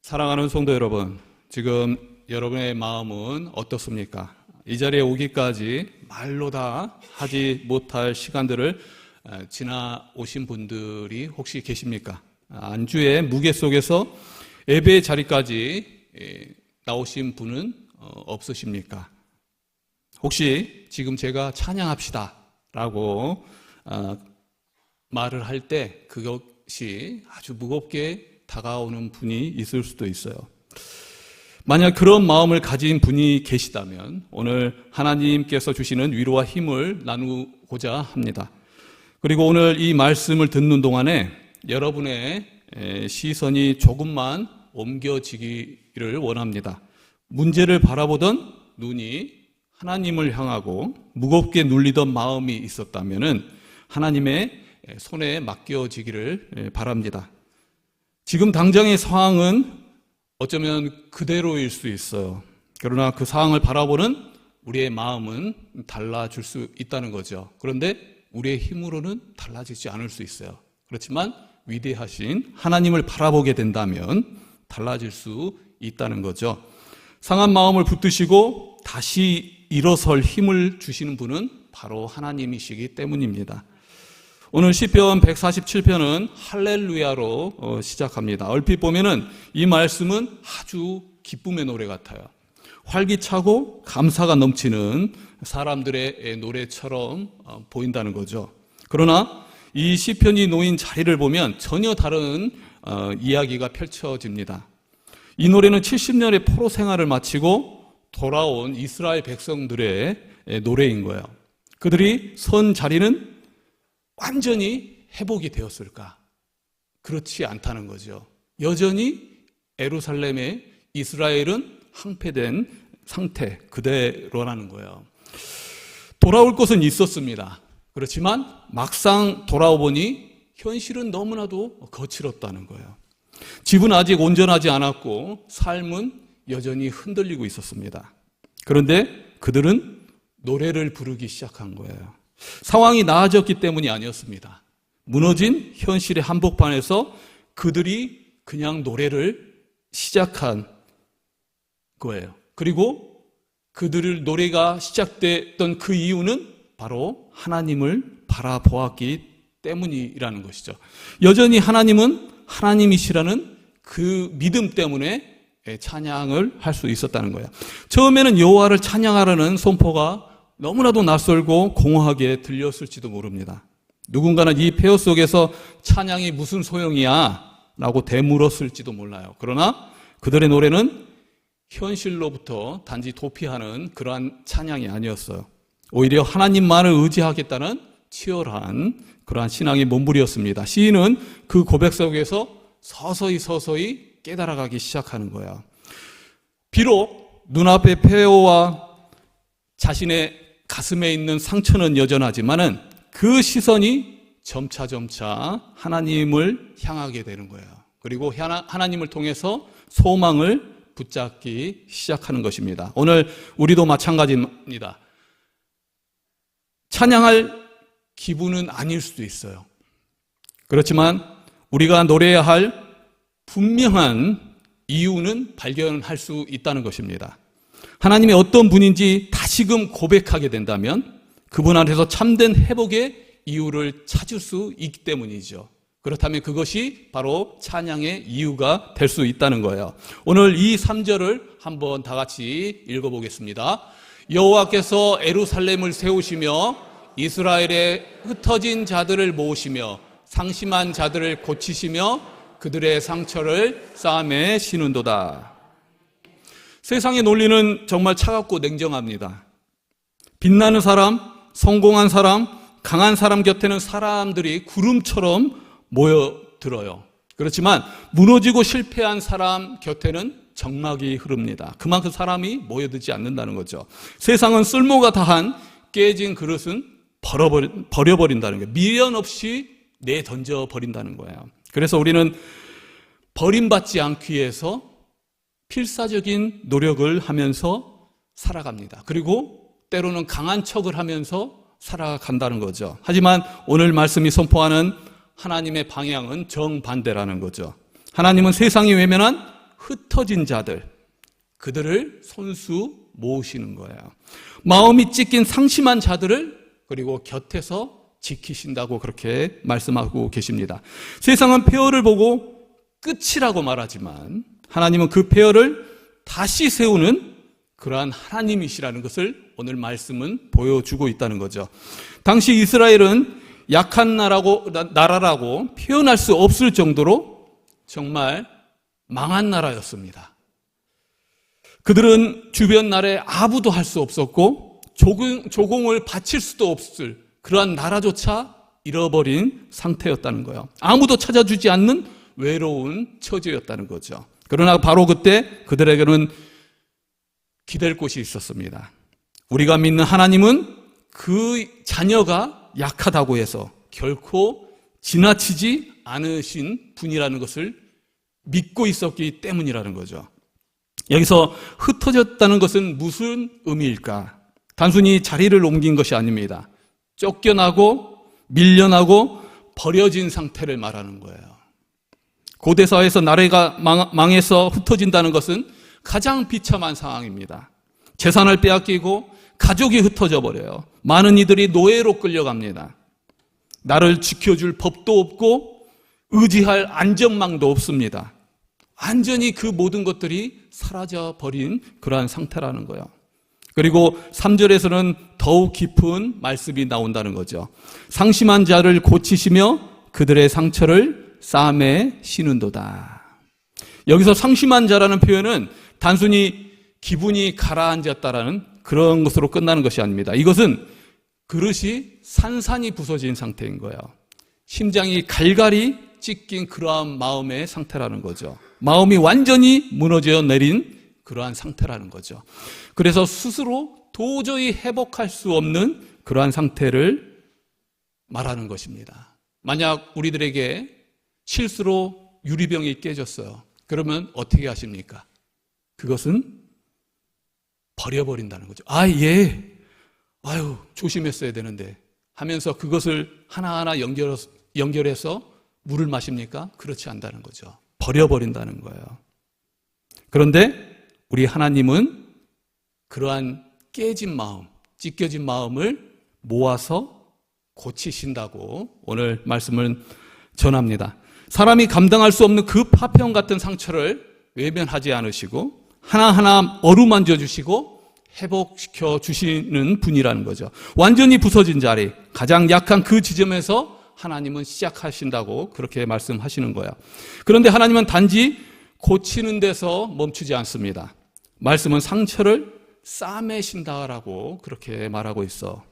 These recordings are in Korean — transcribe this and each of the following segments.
사랑하는 성도 여러분, 지금 여러분의 마음은 어떻습니까? 이 자리에 오기까지 말로 다 하지 못할 시간들을 지나오신 분들이 혹시 계십니까? 안주의 무게 속에서 예배의 자리까지 나오신 분은 없으십니까? 혹시 지금 제가 찬양합시다 라고 말을 할 때 그것이 아주 무겁게 다가오는 분이 있을 수도 있어요. 만약 그런 마음을 가진 분이 계시다면 오늘 하나님께서 주시는 위로와 힘을 나누고자 합니다. 그리고 오늘 이 말씀을 듣는 동안에 여러분의 시선이 조금만 옮겨지기를 원합니다. 문제를 바라보던 눈이 하나님을 향하고 무겁게 눌리던 마음이 있었다면 하나님의 손에 맡겨지기를 바랍니다. 지금 당장의 상황은 어쩌면 그대로일 수 있어요. 그러나 그 상황을 바라보는 우리의 마음은 달라질 수 있다는 거죠. 그런데 우리의 힘으로는 달라지지 않을 수 있어요. 그렇지만 위대하신 하나님을 바라보게 된다면 달라질 수 있다는 거죠. 상한 마음을 붙드시고 다시 일어설 힘을 주시는 분은 바로 하나님이시기 때문입니다. 오늘 시편 147편은 할렐루야로 시작합니다. 얼핏 보면은 이 말씀은 아주 기쁨의 노래 같아요. 활기차고 감사가 넘치는 사람들의 노래처럼 보인다는 거죠. 그러나 이 시편이 놓인 자리를 보면 전혀 다른 이야기가 펼쳐집니다. 이 노래는 70년의 포로 생활을 마치고 돌아온 이스라엘 백성들의 노래인 거예요. 그들이 선 자리는 완전히 회복이 되었을까? 그렇지 않다는 거죠. 여전히 예루살렘의 이스라엘은 항폐된 상태 그대로라는 거예요. 돌아올 것은 있었습니다. 그렇지만 막상 돌아오보니 현실은 너무나도 거칠었다는 거예요. 집은 아직 온전하지 않았고 삶은 여전히 흔들리고 있었습니다. 그런데 그들은 노래를 부르기 시작한 거예요. 상황이 나아졌기 때문이 아니었습니다. 무너진 현실의 한복판에서 그들이 그냥 노래를 시작한 거예요. 그리고 그들의 노래가 시작됐던 그 이유는 바로 하나님을 바라보았기 때문이라는 것이죠. 여전히 하나님은 하나님이시라는 그 믿음 때문에 찬양을 할 수 있었다는 거예요. 처음에는 여호와를 찬양하라는 선포가 너무나도 낯설고 공허하게 들렸을지도 모릅니다. 누군가는 이 폐허 속에서 찬양이 무슨 소용이야? 라고 되물었을지도 몰라요. 그러나 그들의 노래는 현실로부터 단지 도피하는 그러한 찬양이 아니었어요. 오히려 하나님만을 의지하겠다는 치열한 그러한 신앙의 몸부림이었습니다. 시인은 그 고백 속에서 서서히 깨달아가기 시작하는 거야. 비록 눈앞의 폐허와 자신의 가슴에 있는 상처는 여전하지만은 그 시선이 점차 하나님을 향하게 되는 거예요. 그리고 하나님을 통해서 소망을 붙잡기 시작하는 것입니다. 오늘 우리도 마찬가지입니다. 찬양할 기분은 아닐 수도 있어요. 그렇지만 우리가 노래해야 할 분명한 이유는 발견할 수 있다는 것입니다. 하나님이 어떤 분인지 다시금 고백하게 된다면 그분 안에서 참된 회복의 이유를 찾을 수 있기 때문이죠. 그렇다면 그것이 바로 찬양의 이유가 될 수 있다는 거예요. 오늘 이 3절을 한번 다 같이 읽어보겠습니다. 여호와께서 예루살렘을 세우시며 이스라엘의 흩어진 자들을 모으시며 상심한 자들을 고치시며 그들의 상처를 쌈에 신은도다. 세상의 논리는 정말 차갑고 냉정합니다. 빛나는 사람, 성공한 사람, 강한 사람 곁에는 사람들이 구름처럼 모여들어요. 그렇지만 무너지고 실패한 사람 곁에는 정막이 흐릅니다. 그만큼 사람이 모여들지 않는다는 거죠. 세상은 쓸모가 다한 깨진 그릇은 버려버린다는 거예요. 미련 없이 내던져버린다는 거예요. 그래서 우리는 버림받지 않기 위해서 필사적인 노력을 하면서 살아갑니다. 그리고 때로는 강한 척을 하면서 살아간다는 거죠. 하지만 오늘 말씀이 선포하는 하나님의 방향은 정반대라는 거죠. 하나님은 세상이 외면한 흩어진 자들, 그들을 손수 모으시는 거예요. 마음이 찢긴 상심한 자들을 그리고 곁에서 지키신다고 그렇게 말씀하고 계십니다. 세상은 폐허를 보고 끝이라고 말하지만 하나님은 그 폐허를 다시 세우는 그러한 하나님이시라는 것을 오늘 말씀은 보여주고 있다는 거죠. 당시 이스라엘은 약한 나라라고 표현할 수 없을 정도로 정말 망한 나라였습니다. 그들은 주변 나라에 아부도 할 수 없었고 조공을 바칠 수도 없을 그러한 나라조차 잃어버린 상태였다는 거예요. 아무도 찾아주지 않는 외로운 처지였다는 거죠. 그러나 바로 그때 그들에게는 기댈 곳이 있었습니다. 우리가 믿는 하나님은 그 자녀가 약하다고 해서 결코 지나치지 않으신 분이라는 것을 믿고 있었기 때문이라는 거죠. 여기서 흩어졌다는 것은 무슨 의미일까? 단순히 자리를 옮긴 것이 아닙니다. 쫓겨나고 밀려나고 버려진 상태를 말하는 거예요. 고대 사회에서 나라가 망해서 흩어진다는 것은 가장 비참한 상황입니다. 재산을 빼앗기고 가족이 흩어져 버려요. 많은 이들이 노예로 끌려갑니다. 나를 지켜줄 법도 없고 의지할 안전망도 없습니다. 완전히 그 모든 것들이 사라져 버린 그러한 상태라는 거예요. 그리고 3절에서는 더욱 깊은 말씀이 나온다는 거죠. 상심한 자를 고치시며 그들의 상처를 쌈에 씌는도다. 여기서 상심한 자라는 표현은 단순히 기분이 가라앉았다라는 그런 것으로 끝나는 것이 아닙니다. 이것은 그릇이 산산이 부서진 상태인 거예요. 심장이 갈갈이 찢긴 그러한 마음의 상태라는 거죠. 마음이 완전히 무너져 내린 그러한 상태라는 거죠. 그래서 스스로 도저히 회복할 수 없는 그러한 상태를 말하는 것입니다. 만약 우리들에게 실수로 유리병이 깨졌어요. 그러면 어떻게 하십니까? 그것은 버려버린다는 거죠. 조심했어야 되는데 하면서 그것을 하나하나 연결해서 물을 마십니까? 그렇지 않다는 거죠. 버려버린다는 거예요. 그런데 우리 하나님은 그러한 깨진 마음, 찢겨진 마음을 모아서 고치신다고 오늘 말씀을 전합니다. 사람이 감당할 수 없는 그 파편 같은 상처를 외면하지 않으시고 하나하나 어루만져 주시고 회복시켜 주시는 분이라는 거죠. 완전히 부서진 자리, 가장 약한 그 지점에서 하나님은 시작하신다고 그렇게 말씀하시는 거예요. 그런데 하나님은 단지 고치는 데서 멈추지 않습니다. 말씀은 상처를 싸매신다라고 그렇게 말하고 있어.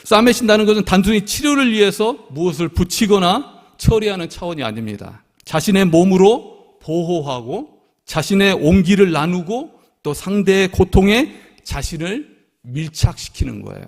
싸매신다는 것은 단순히 치료를 위해서 무엇을 붙이거나 처리하는 차원이 아닙니다. 자신의 몸으로 보호하고 자신의 온기를 나누고 또 상대의 고통에 자신을 밀착시키는 거예요.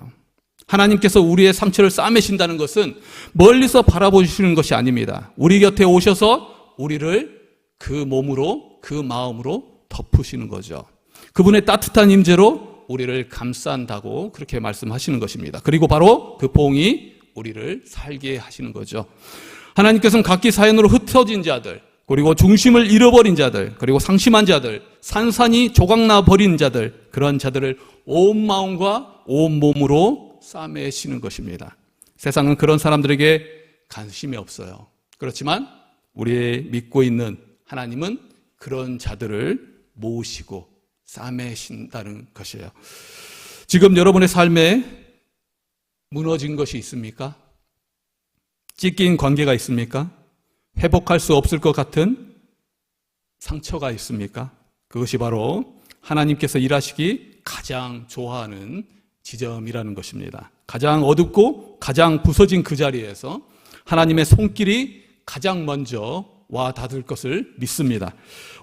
하나님께서 우리의 상처를 싸매신다는 것은 멀리서 바라보시는 것이 아닙니다. 우리 곁에 오셔서 우리를 그 몸으로 그 마음으로 덮으시는 거죠. 그분의 따뜻한 임재로 우리를 감싼다고 그렇게 말씀하시는 것입니다. 그리고 바로 그 봉이 우리를 살게 하시는 거죠. 하나님께서는 각기 사연으로 흩어진 자들, 그리고 중심을 잃어버린 자들, 그리고 상심한 자들, 산산이 조각나 버린 자들, 그런 자들을 온 마음과 온 몸으로 싸매시는 것입니다. 세상은 그런 사람들에게 관심이 없어요. 그렇지만 우리 믿고 있는 하나님은 그런 자들을 모으시고 싸매신다는 것이에요. 지금 여러분의 삶에 무너진 것이 있습니까? 찢긴 관계가 있습니까? 회복할 수 없을 것 같은 상처가 있습니까? 그것이 바로 하나님께서 일하시기 가장 좋아하는 지점이라는 것입니다. 가장 어둡고 가장 부서진 그 자리에서 하나님의 손길이 가장 먼저 와 닿을 것을 믿습니다.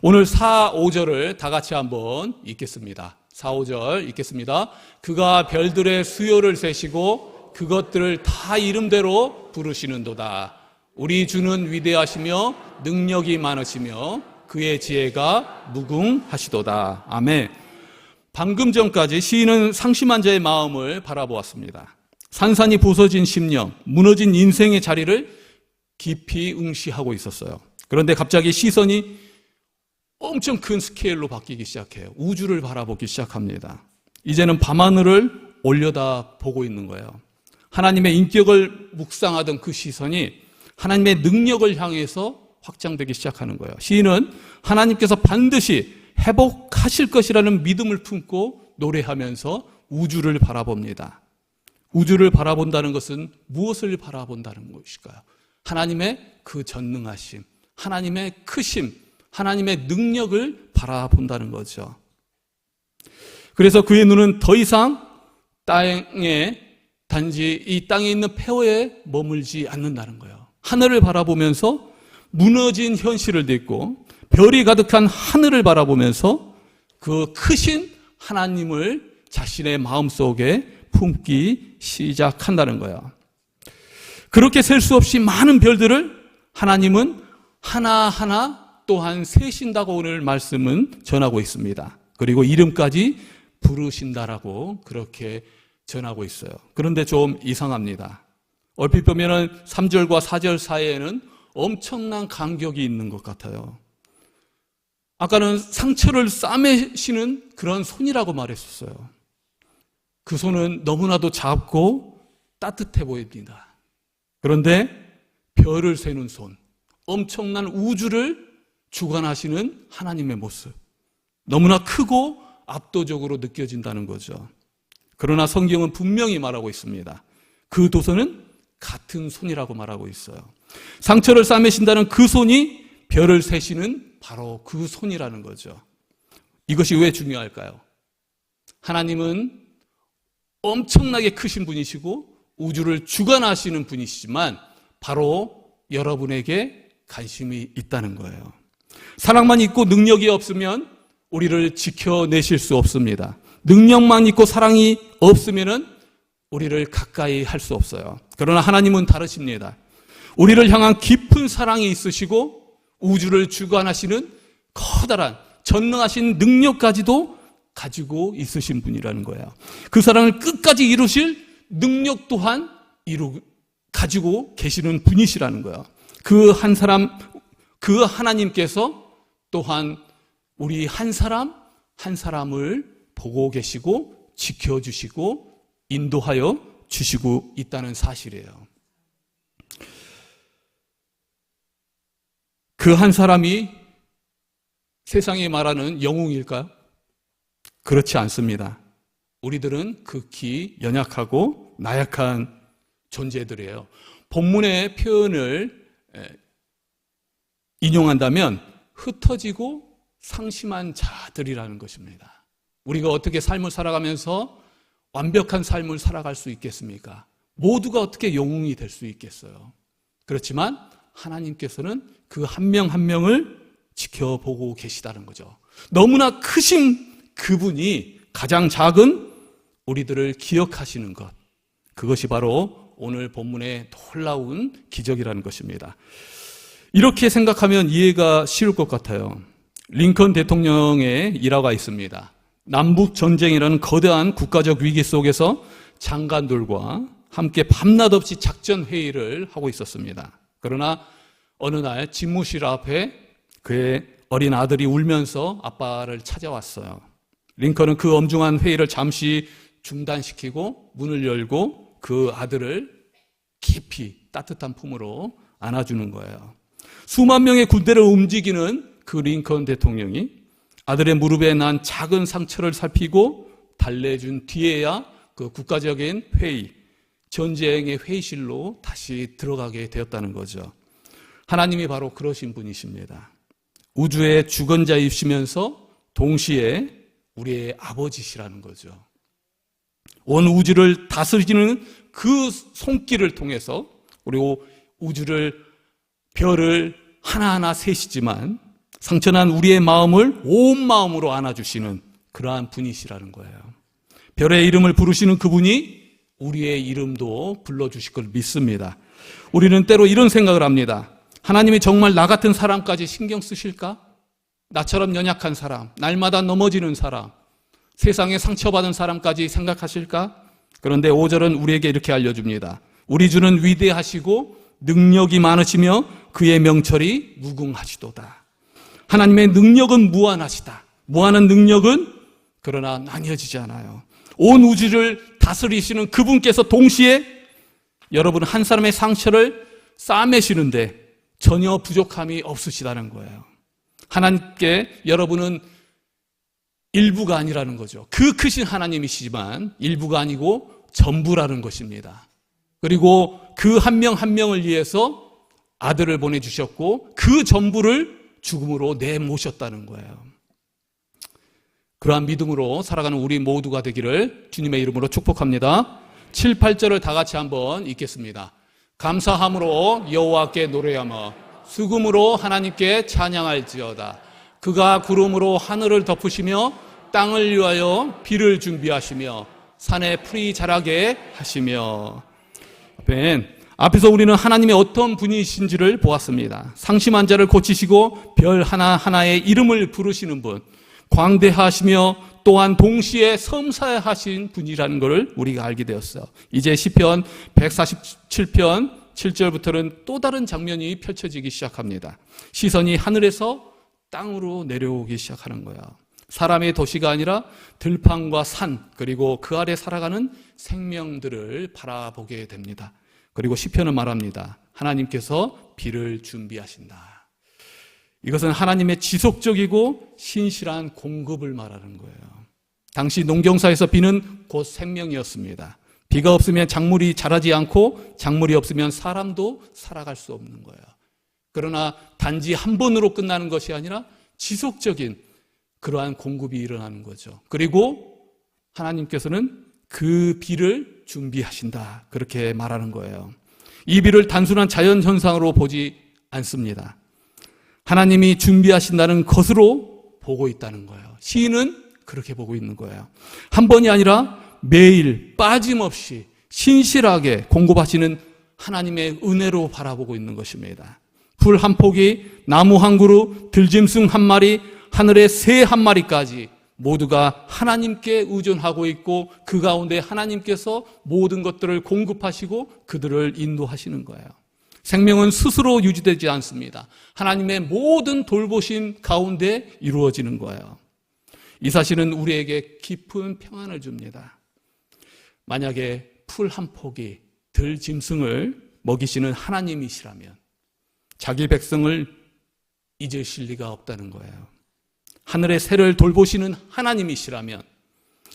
오늘 4, 5절을 다 같이 한번 읽겠습니다. 4, 5절 읽겠습니다. 그가 별들의 수요를 세시고 그것들을 다 이름대로 부르시는도다. 우리 주는 위대하시며 능력이 많으시며 그의 지혜가 무궁하시도다. 아멘. 방금 전까지 시인은 상심한 자의 마음을 바라보았습니다. 산산이 부서진 심령, 무너진 인생의 자리를 깊이 응시하고 있었어요. 그런데 갑자기 시선이 엄청 큰 스케일로 바뀌기 시작해요. 우주를 바라보기 시작합니다. 이제는 밤하늘을 올려다 보고 있는 거예요. 하나님의 인격을 묵상하던 그 시선이 하나님의 능력을 향해서 확장되기 시작하는 거예요. 시인은 하나님께서 반드시 회복하실 것이라는 믿음을 품고 노래하면서 우주를 바라봅니다. 우주를 바라본다는 것은 무엇을 바라본다는 것일까요? 하나님의 그 전능하심, 하나님의 크심, 하나님의 능력을 바라본다는 거죠. 그래서 그의 눈은 더 이상 땅에, 단지 이 땅에 있는 폐허에 머물지 않는다는 거예요. 하늘을 바라보면서 무너진 현실을 딛고 별이 가득한 하늘을 바라보면서 그 크신 하나님을 자신의 마음속에 품기 시작한다는 거예요. 그렇게 셀 수 없이 많은 별들을 하나님은 하나하나 또한 세신다고 오늘 말씀은 전하고 있습니다. 그리고 이름까지 부르신다라고 그렇게 전하고 있어요. 그런데 좀 이상합니다. 얼핏 보면은 3절과 4절 사이에는 엄청난 간격이 있는 것 같아요. 아까는 상처를 싸매시는 그런 손이라고 말했었어요. 그 손은 너무나도 작고 따뜻해 보입니다. 그런데 별을 세는 손, 엄청난 우주를 주관하시는 하나님의 모습, 너무나 크고 압도적으로 느껴진다는 거죠. 그러나 성경은 분명히 말하고 있습니다. 그 두 손은 같은 손이라고 말하고 있어요. 상처를 싸매신다는 그 손이 별을 세시는 바로 그 손이라는 거죠. 이것이 왜 중요할까요? 하나님은 엄청나게 크신 분이시고 우주를 주관하시는 분이시지만 바로 여러분에게 관심이 있다는 거예요. 사랑만 있고 능력이 없으면 우리를 지켜내실 수 없습니다. 능력만 있고 사랑이 없으면 우리를 가까이 할 수 없어요. 그러나 하나님은 다르십니다. 우리를 향한 깊은 사랑이 있으시고 우주를 주관하시는 커다란 전능하신 능력까지도 가지고 있으신 분이라는 거예요. 그 사랑을 끝까지 이루실 능력 또한 가지고 계시는 분이시라는 거예요. 그 한 사람, 그 하나님께서 또한 우리 한 사람 한 사람을 보고 계시고 지켜주시고 인도하여 주시고 있다는 사실이에요. 그 한 사람이 세상이 말하는 영웅일까요? 그렇지 않습니다. 우리들은 극히 연약하고 나약한 존재들이에요. 본문의 표현을 인용한다면 흩어지고 상심한 자들이라는 것입니다. 우리가 어떻게 삶을 살아가면서 완벽한 삶을 살아갈 수 있겠습니까? 모두가 어떻게 영웅이 될 수 있겠어요? 그렇지만 하나님께서는 그 한 명 한 명을 지켜보고 계시다는 거죠. 너무나 크신 그분이 가장 작은 우리들을 기억하시는 것, 그것이 바로 오늘 본문의 놀라운 기적이라는 것입니다. 이렇게 생각하면 이해가 쉬울 것 같아요. 링컨 대통령의 일화가 있습니다. 남북전쟁이라는 거대한 국가적 위기 속에서 장관들과 함께 밤낮 없이 작전 회의를 하고 있었습니다. 그러나 어느 날 집무실 앞에 그의 어린 아들이 울면서 아빠를 찾아왔어요. 링컨은 그 엄중한 회의를 잠시 중단시키고 문을 열고 그 아들을 깊이 따뜻한 품으로 안아주는 거예요. 수만 명의 군대를 움직이는 그 링컨 대통령이 아들의 무릎에 난 작은 상처를 살피고 달래준 뒤에야 그 국가적인 회의, 전쟁의 회의실로 다시 들어가게 되었다는 거죠. 하나님이 바로 그러신 분이십니다. 우주의 주권자이시면서 동시에 우리의 아버지시라는 거죠. 온 우주를 다스리는 그 손길을 통해서 그리고 우주를, 별을 하나하나 세시지만 상처난 우리의 마음을 온 마음으로 안아주시는 그러한 분이시라는 거예요. 별의 이름을 부르시는 그분이 우리의 이름도 불러주실 걸 믿습니다. 우리는 때로 이런 생각을 합니다. 하나님이 정말 나 같은 사람까지 신경 쓰실까? 나처럼 연약한 사람, 날마다 넘어지는 사람, 세상에 상처받은 사람까지 생각하실까? 그런데 5절은 우리에게 이렇게 알려줍니다. 우리 주는 위대하시고 능력이 많으시며 그의 명철이 무궁하시도다. 하나님의 능력은 무한하시다. 무한한 능력은 그러나 나뉘어지지 않아요. 온 우주를 다스리시는 그분께서 동시에 여러분 한 사람의 상처를 싸매시는데 전혀 부족함이 없으시다는 거예요. 하나님께 여러분은 일부가 아니라는 거죠. 그 크신 하나님이시지만 일부가 아니고 전부라는 것입니다. 그리고 그 한 명 한 명을 위해서 아들을 보내주셨고 그 전부를 죽음으로 내모셨다는 거예요. 그러한 믿음으로 살아가는 우리 모두가 되기를 주님의 이름으로 축복합니다. 7, 8절을 다 같이 한번 읽겠습니다. 감사함으로 여호와께 노래하며 수금으로 하나님께 찬양할지어다. 그가 구름으로 하늘을 덮으시며 땅을 위하여 비를 준비하시며 산에 풀이 자라게 하시며. 앞에서 우리는 하나님의 어떤 분이신지를 보았습니다. 상심한 자를 고치시고 별 하나하나의 이름을 부르시는 분, 광대하시며 또한 동시에 섬사하신 분이라는 것을 우리가 알게 되었어요. 이제 시편 147편 7절부터는 또 다른 장면이 펼쳐지기 시작합니다. 시선이 하늘에서 땅으로 내려오기 시작하는 거야. 사람의 도시가 아니라 들판과 산, 그리고 그 아래 살아가는 생명들을 바라보게 됩니다. 그리고 시편은 말합니다. 하나님께서 비를 준비하신다. 이것은 하나님의 지속적이고 신실한 공급을 말하는 거예요. 당시 농경사에서 비는 곧 생명이었습니다. 비가 없으면 작물이 자라지 않고 작물이 없으면 사람도 살아갈 수 없는 거예요. 그러나 단지 한 번으로 끝나는 것이 아니라 지속적인 그러한 공급이 일어나는 거죠. 그리고 하나님께서는 그 비를 준비하신다. 그렇게 말하는 거예요. 이 비를 단순한 자연현상으로 보지 않습니다. 하나님이 준비하신다는 것으로 보고 있다는 거예요. 시인은 그렇게 보고 있는 거예요. 한 번이 아니라 매일 빠짐없이 신실하게 공급하시는 하나님의 은혜로 바라보고 있는 것입니다. 풀 한 포기, 나무 한 그루, 들짐승 한 마리, 하늘의 새 한 마리까지 모두가 하나님께 의존하고 있고 그 가운데 하나님께서 모든 것들을 공급하시고 그들을 인도하시는 거예요. 생명은 스스로 유지되지 않습니다. 하나님의 모든 돌보심 가운데 이루어지는 거예요. 이 사실은 우리에게 깊은 평안을 줍니다. 만약에 풀 한 포기, 들짐승을 먹이시는 하나님이시라면 자기 백성을 잊으실 리가 없다는 거예요. 하늘의 새를 돌보시는 하나님이시라면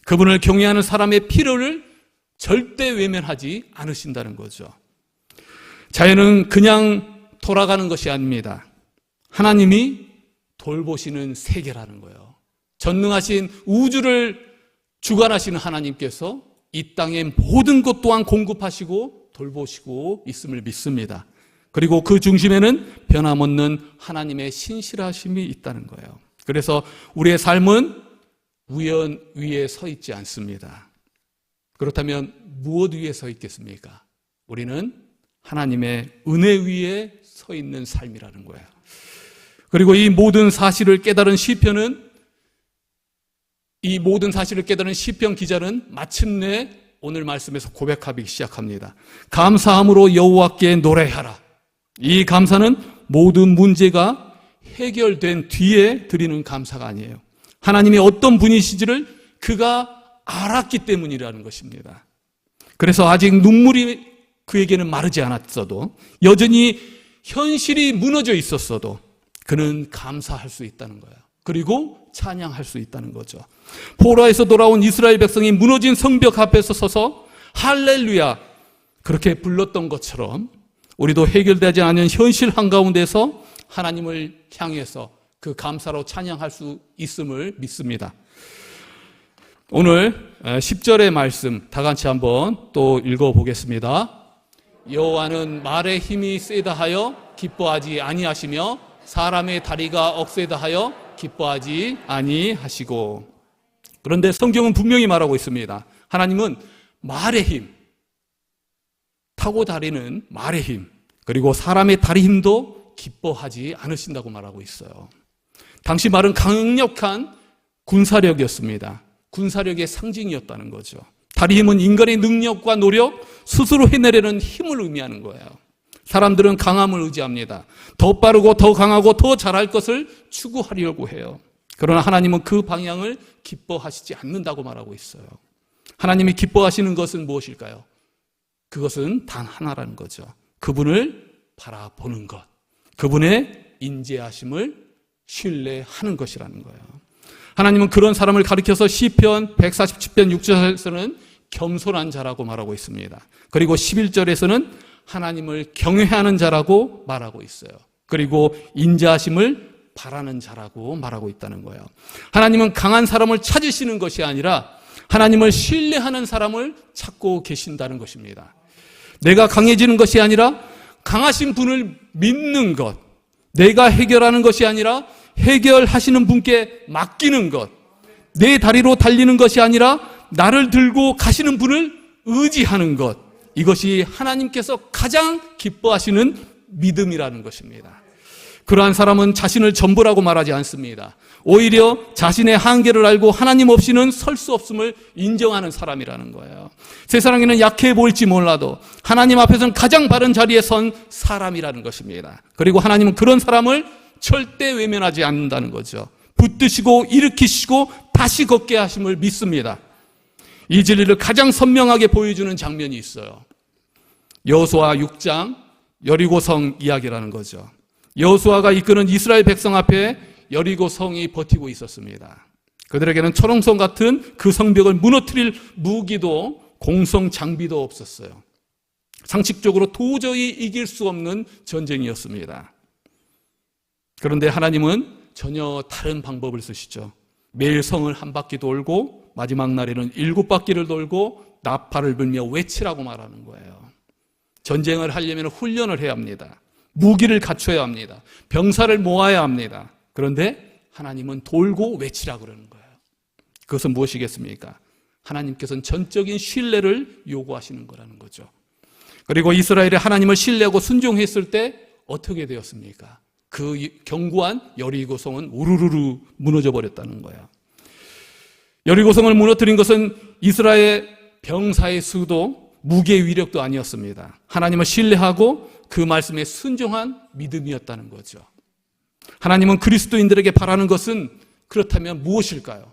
그분을 경외하는 사람의 필요를 절대 외면하지 않으신다는 거죠. 자연은 그냥 돌아가는 것이 아닙니다. 하나님이 돌보시는 세계라는 거예요. 전능하신 우주를 주관하시는 하나님께서 이 땅의 모든 것 또한 공급하시고 돌보시고 있음을 믿습니다. 그리고 그 중심에는 변함없는 하나님의 신실하심이 있다는 거예요. 그래서 우리의 삶은 우연 위에 서 있지 않습니다. 그렇다면 무엇 위에 서 있겠습니까? 우리는 하나님의 은혜 위에 서 있는 삶이라는 거예요. 그리고 이 모든 사실을 깨달은 시편 기자는 마침내 오늘 말씀에서 고백하기 시작합니다. 감사함으로 여호와께 노래하라. 이 감사는 모든 문제가 해결된 뒤에 드리는 감사가 아니에요. 하나님이 어떤 분이신지를 그가 알았기 때문이라는 것입니다. 그래서 아직 눈물이 그에게는 마르지 않았어도 여전히 현실이 무너져 있었어도 그는 감사할 수 있다는 거예요. 그리고 찬양할 수 있다는 거죠. 포로에서 돌아온 이스라엘 백성이 무너진 성벽 앞에서 서서 할렐루야 그렇게 불렀던 것처럼 우리도 해결되지 않은 현실 한가운데서 하나님을 향해서 그 감사로 찬양할 수 있음을 믿습니다. 오늘 10절의 말씀 다 같이 한번 또 읽어보겠습니다. 여호와는 말의 힘이 세다 하여 기뻐하지 아니하시며 사람의 다리가 억세다 하여 기뻐하지 아니하시고. 그런데 성경은 분명히 말하고 있습니다. 하나님은 말의 힘, 타고 다리는 말의 힘, 그리고 사람의 다리 힘도 기뻐하지 않으신다고 말하고 있어요. 당시 말은 강력한 군사력이었습니다. 군사력의 상징이었다는 거죠. 다리 힘은 인간의 능력과 노력, 스스로 해내려는 힘을 의미하는 거예요. 사람들은 강함을 의지합니다. 더 빠르고 더 강하고 더 잘할 것을 추구하려고 해요. 그러나 하나님은 그 방향을 기뻐하시지 않는다고 말하고 있어요. 하나님이 기뻐하시는 것은 무엇일까요? 그것은 단 하나라는 거죠. 그분을 바라보는 것, 그분의 인재하심을 신뢰하는 것이라는 거예요. 하나님은 그런 사람을 가리켜서 시편 147편 6절에서는 겸손한 자라고 말하고 있습니다. 그리고 11절에서는 하나님을 경외하는 자라고 말하고 있어요. 그리고 인자하심을 바라는 자라고 말하고 있다는 거예요. 하나님은 강한 사람을 찾으시는 것이 아니라 하나님을 신뢰하는 사람을 찾고 계신다는 것입니다. 내가 강해지는 것이 아니라 강하신 분을 믿는 것, 내가 해결하는 것이 아니라 해결하시는 분께 맡기는 것, 내 다리로 달리는 것이 아니라 나를 들고 가시는 분을 의지하는 것, 이것이 하나님께서 가장 기뻐하시는 믿음이라는 것입니다. 그러한 사람은 자신을 전부라고 말하지 않습니다. 오히려 자신의 한계를 알고 하나님 없이는 설 수 없음을 인정하는 사람이라는 거예요. 세상에는 약해 보일지 몰라도 하나님 앞에서는 가장 바른 자리에 선 사람이라는 것입니다. 그리고 하나님은 그런 사람을 절대 외면하지 않는다는 거죠. 붙드시고 일으키시고 다시 걷게 하심을 믿습니다. 이 진리를 가장 선명하게 보여주는 장면이 있어요. 여호수아 6장 여리고성 이야기라는 거죠. 여호수아가 이끄는 이스라엘 백성 앞에 여리고성이 버티고 있었습니다. 그들에게는 철옹성 같은 그 성벽을 무너뜨릴 무기도 공성 장비도 없었어요. 상식적으로 도저히 이길 수 없는 전쟁이었습니다. 그런데 하나님은 전혀 다른 방법을 쓰시죠. 매일 성을 한 바퀴 돌고 마지막 날에는 7바퀴를 돌고 나팔을 불며 외치라고 말하는 거예요. 전쟁을 하려면 훈련을 해야 합니다. 무기를 갖춰야 합니다. 병사를 모아야 합니다. 그런데 하나님은 돌고 외치라고 그러는 거예요. 그것은 무엇이겠습니까? 하나님께서는 전적인 신뢰를 요구하시는 거라는 거죠. 그리고 이스라엘이 하나님을 신뢰하고 순종했을 때 어떻게 되었습니까? 그 견고한 여리고성은 우르르르 무너져 버렸다는 거예요. 여리고성을 무너뜨린 것은 이스라엘 병사의 수도 무기의 위력도 아니었습니다. 하나님을 신뢰하고 그 말씀에 순종한 믿음이었다는 거죠. 하나님은 그리스도인들에게 바라는 것은 그렇다면 무엇일까요?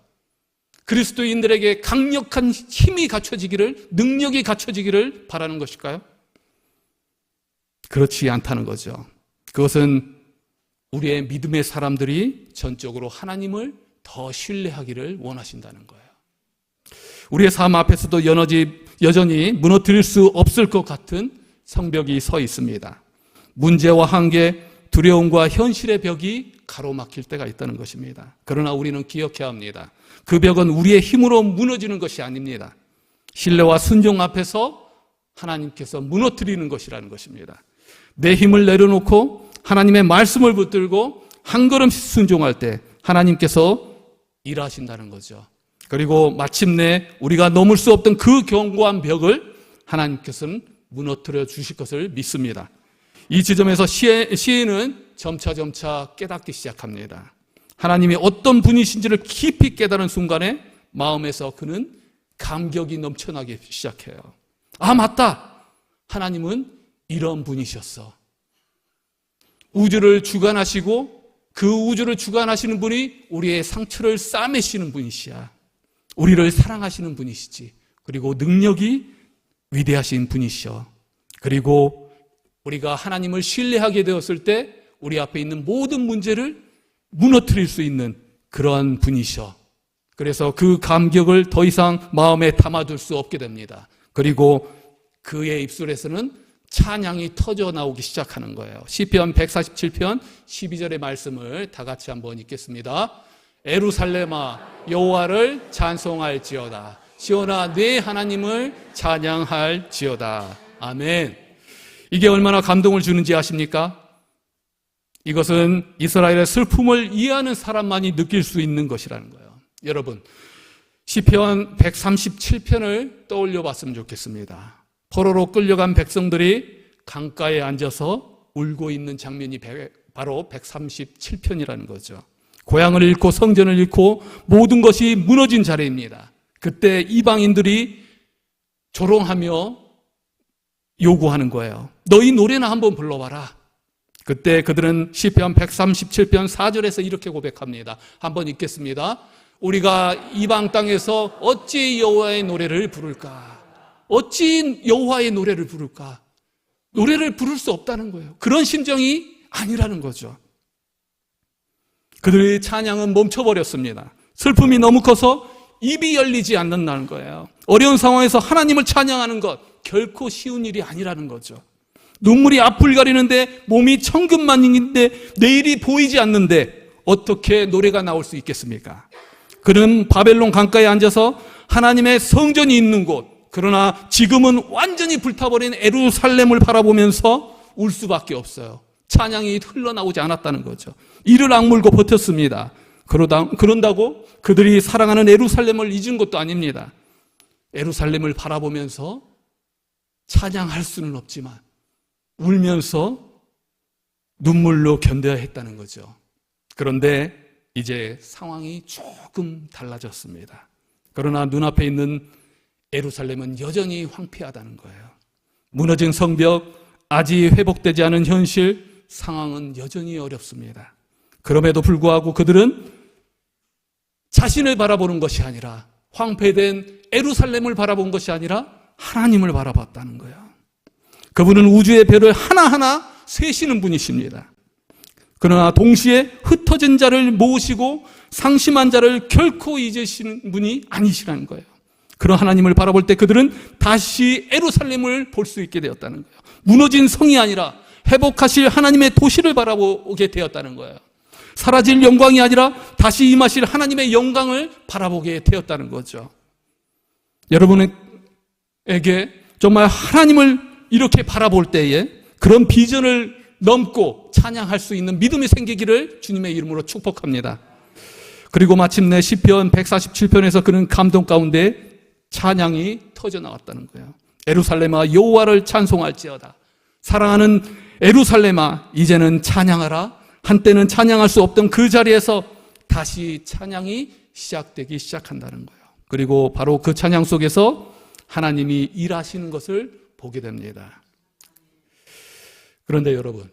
그리스도인들에게 강력한 힘이 갖춰지기를, 능력이 갖춰지기를 바라는 것일까요? 그렇지 않다는 거죠. 그것은 우리의 믿음의 사람들이 전적으로 하나님을 더 신뢰하기를 원하신다는 거예요. 우리의 삶 앞에서도 여전히 무너뜨릴 수 없을 것 같은 성벽이 서 있습니다. 문제와 한계, 두려움과 현실의 벽이 가로막힐 때가 있다는 것입니다. 그러나 우리는 기억해야 합니다. 그 벽은 우리의 힘으로 무너지는 것이 아닙니다. 신뢰와 순종 앞에서 하나님께서 무너뜨리는 것이라는 것입니다. 내 힘을 내려놓고 하나님의 말씀을 붙들고 한 걸음씩 순종할 때 하나님께서 일하신다는 거죠. 그리고 마침내 우리가 넘을 수 없던 그 견고한 벽을 하나님께서는 무너뜨려 주실 것을 믿습니다. 이 지점에서 시인은 점차 깨닫기 시작합니다. 하나님이 어떤 분이신지를 깊이 깨달은 순간에 마음에서 그는 감격이 넘쳐나기 시작해요. 아, 맞다! 하나님은 이런 분이셨어. 우주를 주관하시고 그 우주를 주관하시는 분이 우리의 상처를 싸매시는 분이시야. 우리를 사랑하시는 분이시지. 그리고 능력이 위대하신 분이셔. 그리고 우리가 하나님을 신뢰하게 되었을 때 우리 앞에 있는 모든 문제를 무너뜨릴 수 있는 그러한 분이셔. 그래서 그 감격을 더 이상 마음에 담아둘 수 없게 됩니다. 그리고 그의 입술에서는 찬양이 터져 나오기 시작하는 거예요. 시편 147편 12절의 말씀을 다 같이 한번 읽겠습니다. 에루살렘아 여호와를 찬송할지어다. 시온아 네 하나님을 찬양할지어다. 아멘. 이게 얼마나 감동을 주는지 아십니까? 이것은 이스라엘의 슬픔을 이해하는 사람만이 느낄 수 있는 것이라는 거예요. 여러분, 시편 137편을 떠올려 봤으면 좋겠습니다. 포로로 끌려간 백성들이 강가에 앉아서 울고 있는 장면이 바로 137편이라는 거죠. 고향을 잃고 성전을 잃고 모든 것이 무너진 자리입니다. 그때 이방인들이 조롱하며 요구하는 거예요. 너희 노래나 한번 불러봐라. 그때 그들은 시편 137편 4절에서 이렇게 고백합니다. 한번 읽겠습니다. 우리가 이방 땅에서 어찌 여호와의 노래를 부를까? 어찌 여호와의 노래를 부를까? 노래를 부를 수 없다는 거예요. 그런 심정이 아니라는 거죠. 그들의 찬양은 멈춰버렸습니다. 슬픔이 너무 커서 입이 열리지 않는다는 거예요. 어려운 상황에서 하나님을 찬양하는 것 결코 쉬운 일이 아니라는 거죠. 눈물이 앞을 가리는데 몸이 천근만근인데 내일이 보이지 않는데 어떻게 노래가 나올 수 있겠습니까? 그는 바벨론 강가에 앉아서 하나님의 성전이 있는 곳, 그러나 지금은 완전히 불타버린 예루살렘을 바라보면서 울 수밖에 없어요. 찬양이 흘러나오지 않았다는 거죠. 이를 악물고 버텼습니다. 그런다고 그들이 사랑하는 예루살렘을 잊은 것도 아닙니다. 예루살렘을 바라보면서 찬양할 수는 없지만 울면서 눈물로 견뎌야 했다는 거죠. 그런데 이제 상황이 조금 달라졌습니다. 그러나 눈앞에 있는 예루살렘은 여전히 황폐하다는 거예요. 무너진 성벽, 아직 회복되지 않은 현실, 상황은 여전히 어렵습니다. 그럼에도 불구하고 그들은 자신을 바라보는 것이 아니라 황폐된 예루살렘을 바라본 것이 아니라 하나님을 바라봤다는 거예요. 그분은 우주의 별을 하나하나 세시는 분이십니다. 그러나 동시에 흩어진 자를 모으시고 상심한 자를 결코 잊으시는 분이 아니시라는 거예요. 그런 하나님을 바라볼 때 그들은 다시 예루살렘을 볼 수 있게 되었다는 거예요. 무너진 성이 아니라 회복하실 하나님의 도시를 바라보게 되었다는 거예요. 사라질 영광이 아니라 다시 임하실 하나님의 영광을 바라보게 되었다는 거죠. 여러분에게 정말 하나님을 이렇게 바라볼 때에 그런 비전을 넘고 찬양할 수 있는 믿음이 생기기를 주님의 이름으로 축복합니다. 그리고 마침내 시편 147편에서 그는 감동 가운데 찬양이 터져나왔다는 거예요. 예루살렘아 여호와를 찬송할지어다. 사랑하는 예루살렘아 이제는 찬양하라. 한때는 찬양할 수 없던 그 자리에서 다시 찬양이 시작되기 시작한다는 거예요. 그리고 바로 그 찬양 속에서 하나님이 일하시는 것을 보게 됩니다. 그런데 여러분,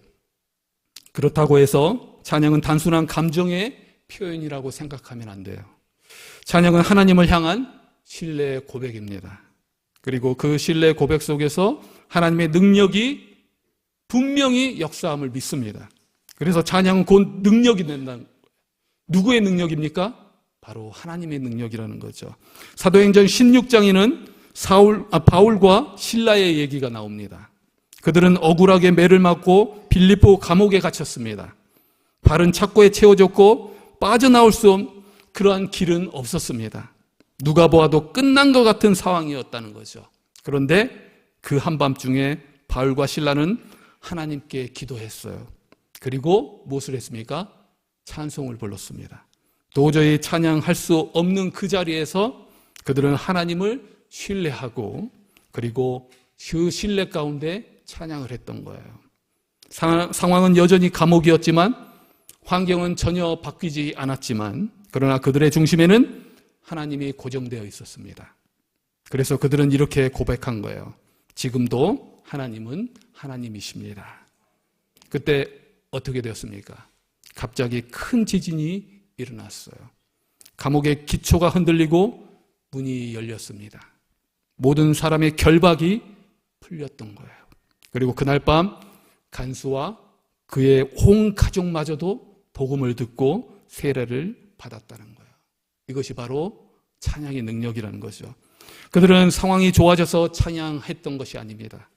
그렇다고 해서 찬양은 단순한 감정의 표현이라고 생각하면 안 돼요. 찬양은 하나님을 향한 신뢰의 고백입니다. 그리고 그 신뢰의 고백 속에서 하나님의 능력이 분명히 역사함을 믿습니다. 그래서 찬양은 곧 능력이 된다는 거예요. 누구의 능력입니까? 바로 하나님의 능력이라는 거죠. 사도행전 16장에는 바울과 실라의 얘기가 나옵니다. 그들은 억울하게 매를 맞고 빌립보 감옥에 갇혔습니다. 발은 착고에 채워졌고 빠져나올 수 없는 그러한 길은 없었습니다. 누가 보아도 끝난 것 같은 상황이었다는 거죠. 그런데 그 한밤중에 바울과 실라는 하나님께 기도했어요. 그리고 무엇을 했습니까? 찬송을 불렀습니다. 도저히 찬양할 수 없는 그 자리에서 그들은 하나님을 신뢰하고 그리고 그 신뢰 가운데 찬양을 했던 거예요. 상황은 여전히 감옥이었지만 환경은 전혀 바뀌지 않았지만 그러나 그들의 중심에는 하나님이 고정되어 있었습니다. 그래서 그들은 이렇게 고백한 거예요. 지금도 하나님은 하나님이십니다. 그때 어떻게 되었습니까? 갑자기 큰 지진이 일어났어요. 감옥의 기초가 흔들리고 문이 열렸습니다. 모든 사람의 결박이 풀렸던 거예요. 그리고 그날 밤 간수와 그의 온 가족마저도 복음을 듣고 세례를 받았다는 거예요. 이것이 바로 찬양의 능력이라는 거죠. 그들은 상황이 좋아져서 찬양했던 것이 아닙니다.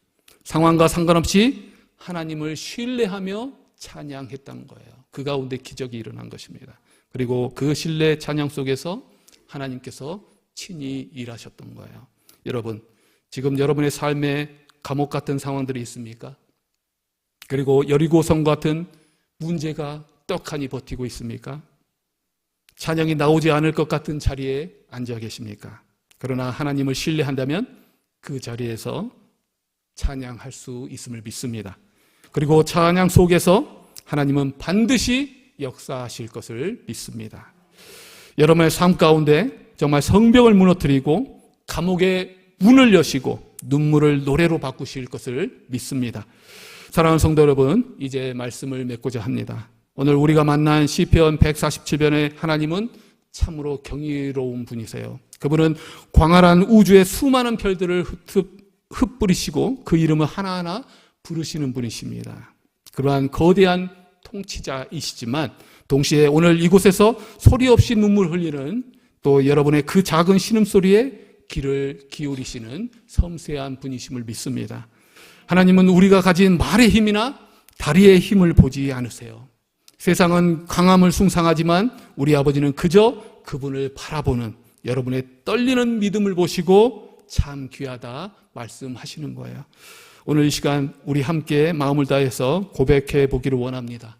상황과 상관없이 하나님을 신뢰하며 찬양했다는 거예요. 그 가운데 기적이 일어난 것입니다. 그리고 그 신뢰 찬양 속에서 하나님께서 친히 일하셨던 거예요. 여러분, 지금 여러분의 삶에 감옥 같은 상황들이 있습니까? 그리고 여리고성 같은 문제가 떡하니 버티고 있습니까? 찬양이 나오지 않을 것 같은 자리에 앉아 계십니까? 그러나 하나님을 신뢰한다면 그 자리에서 찬양할 수 있음을 믿습니다. 그리고 찬양 속에서 하나님은 반드시 역사하실 것을 믿습니다. 여러분의 삶 가운데 정말 성벽을 무너뜨리고 감옥의 문을 여시고 눈물을 노래로 바꾸실 것을 믿습니다. 사랑하는 성도 여러분, 이제 말씀을 맺고자 합니다. 오늘 우리가 만난 시편 147편의 하나님은 참으로 경이로운 분이세요. 그분은 광활한 우주의 수많은 별들을 흩뿌리시고 그 이름을 하나하나 부르시는 분이십니다. 그러한 거대한 통치자이시지만 동시에 오늘 이곳에서 소리 없이 눈물 흘리는 또 여러분의 그 작은 신음소리에 귀를 기울이시는 섬세한 분이심을 믿습니다. 하나님은 우리가 가진 말의 힘이나 다리의 힘을 보지 않으세요. 세상은 강함을 숭상하지만 우리 아버지는 그저 그분을 바라보는 여러분의 떨리는 믿음을 보시고 참 귀하다 말씀하시는 거예요. 오늘 이 시간 우리 함께 마음을 다해서 고백해 보기를 원합니다.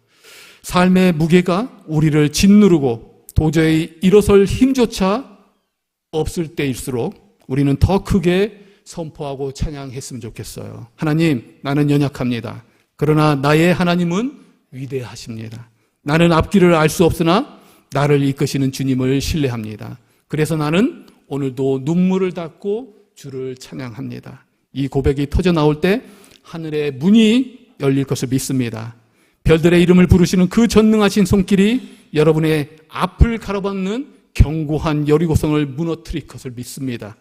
삶의 무게가 우리를 짓누르고 도저히 일어설 힘조차 없을 때일수록 우리는 더 크게 선포하고 찬양했으면 좋겠어요. 하나님, 나는 연약합니다. 그러나 나의 하나님은 위대하십니다. 나는 앞길을 알 수 없으나 나를 이끄시는 주님을 신뢰합니다. 그래서 나는 오늘도 눈물을 닦고 주를 찬양합니다. 이 고백이 터져 나올 때 하늘의 문이 열릴 것을 믿습니다. 별들의 이름을 부르시는 그 전능하신 손길이 여러분의 앞을 가로막는 견고한 여리고성을 무너뜨릴 것을 믿습니다.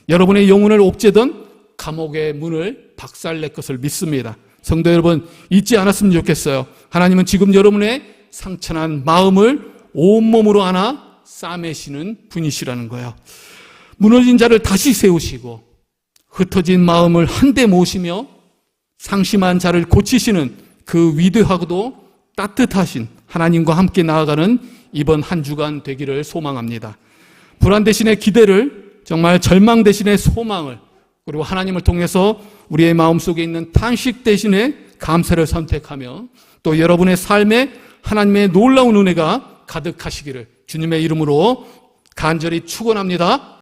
여러분의 영혼을 옥죄던 감옥의 문을 박살낼 것을 믿습니다. 성도 여러분, 잊지 않았으면 좋겠어요. 하나님은 지금 여러분의 상처난 마음을 온몸으로 안아 싸매시는 분이시라는 거예요. 무너진 자를 다시 세우시고 흩어진 마음을 한데 모으시며 상심한 자를 고치시는 그 위대하고도 따뜻하신 하나님과 함께 나아가는 이번 한 주간 되기를 소망합니다. 불안 대신에 기대를, 정말 절망 대신에 소망을, 그리고 하나님을 통해서 우리의 마음속에 있는 탄식 대신에 감사를 선택하며 또 여러분의 삶에 하나님의 놀라운 은혜가 가득하시기를 주님의 이름으로 간절히 축원합니다.